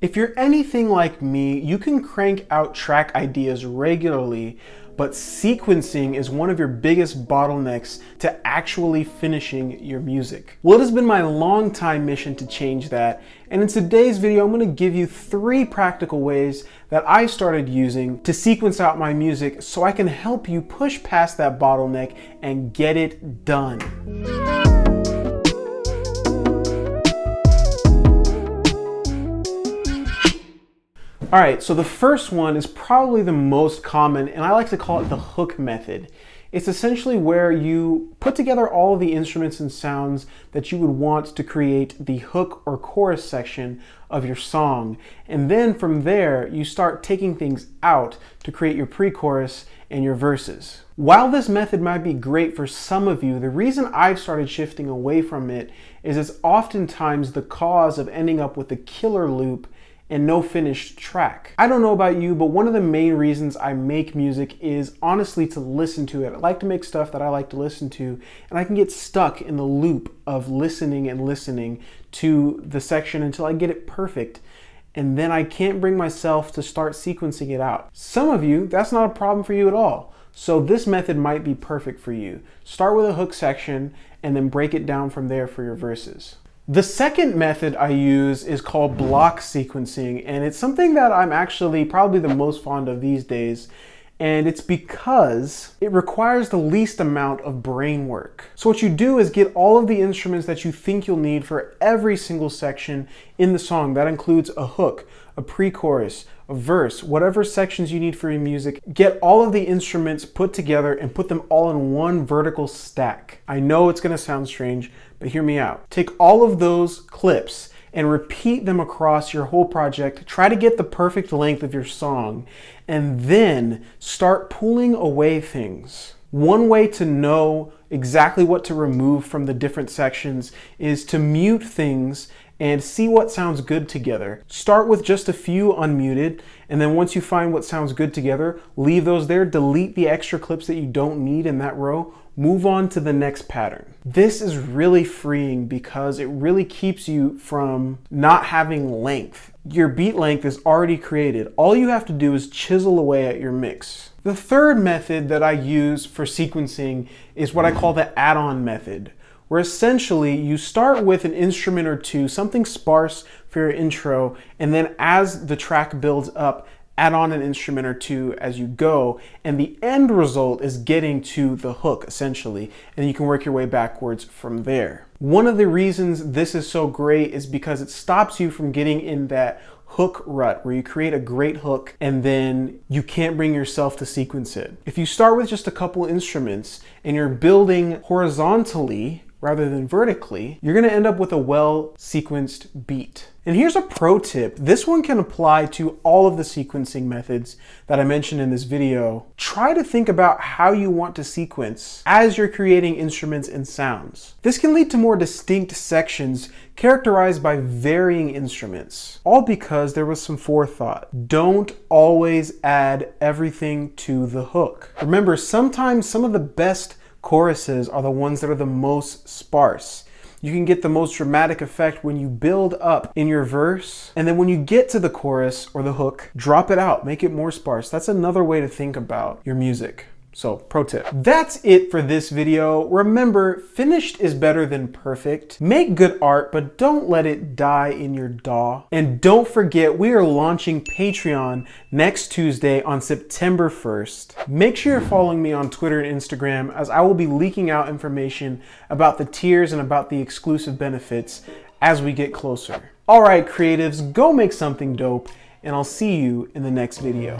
If you're anything like me, you can crank out track ideas regularly, but sequencing is one of your biggest bottlenecks to actually finishing your music. Well, it has been my long time mission to change that, and in today's video, I'm going to give you 3 practical ways that I started using to sequence out my music so I can help you push past that bottleneck and get it done. All right, so the first one is probably the most common, and I like to call it the hook method. It's essentially where you put together all of the instruments and sounds that you would want to create the hook or chorus section of your song. And then from there, you start taking things out to create your pre-chorus and your verses. While this method might be great for some of you, the reason I've started shifting away from it is it's oftentimes the cause of ending up with a killer loop and no finished track. I don't know about you, but one of the main reasons I make music is honestly to listen to it. I like to make stuff that I like to listen to, and I can get stuck in the loop of listening and listening to the section until I get it perfect, and then I can't bring myself to start sequencing it out. Some of you, that's not a problem for you at all. So this method might be perfect for you. Start with a hook section and then break it down from there for your verses. The second method I use is called block sequencing, and it's something that I'm actually probably the most fond of these days, and it's because it requires the least amount of brain work. So what you do is get all of the instruments that you think you'll need for every single section in the song. That includes a hook, a pre-chorus, a verse, whatever sections you need for your music. Get all of the instruments put together and put them all in one vertical stack. I know it's gonna sound strange, but hear me out. Take all of those clips and repeat them across your whole project. Try to get the perfect length of your song, and then start pulling away things. One way to know exactly what to remove from the different sections is to mute things and see what sounds good together. Start with just a few unmuted, and then once you find what sounds good together, leave those there, delete the extra clips that you don't need in that row, move on to the next pattern. This is really freeing because it really keeps you from not having length. Your beat length is already created. All you have to do is chisel away at your mix. The third method that I use for sequencing is what I call the add-on method, where essentially you start with an instrument or two, something sparse for your intro, and then as the track builds up, add on an instrument or two as you go, and the end result is getting to the hook, essentially, and you can work your way backwards from there. One of the reasons this is so great is because it stops you from getting in that hook rut where you create a great hook and then you can't bring yourself to sequence it. If you start with just a couple instruments and you're building horizontally rather than vertically, you're gonna end up with a well-sequenced beat. And here's a pro tip. This one can apply to all of the sequencing methods that I mentioned in this video. Try to think about how you want to sequence as you're creating instruments and sounds. This can lead to more distinct sections characterized by varying instruments, all because there was some forethought. Don't always add everything to the hook. Remember, sometimes some of the best choruses are the ones that are the most sparse. You can get the most dramatic effect when you build up in your verse, and then when you get to the chorus or the hook, drop it out, make it more sparse. That's another way to think about your music. So, pro tip. That's it for this video. Remember, finished is better than perfect. Make good art, but don't let it die in your DAW. And don't forget, we are launching Patreon next Tuesday on September 1st. Make sure you're following me on Twitter and Instagram, as I will be leaking out information about the tiers and about the exclusive benefits as we get closer. All right, creatives, go make something dope, and I'll see you in the next video.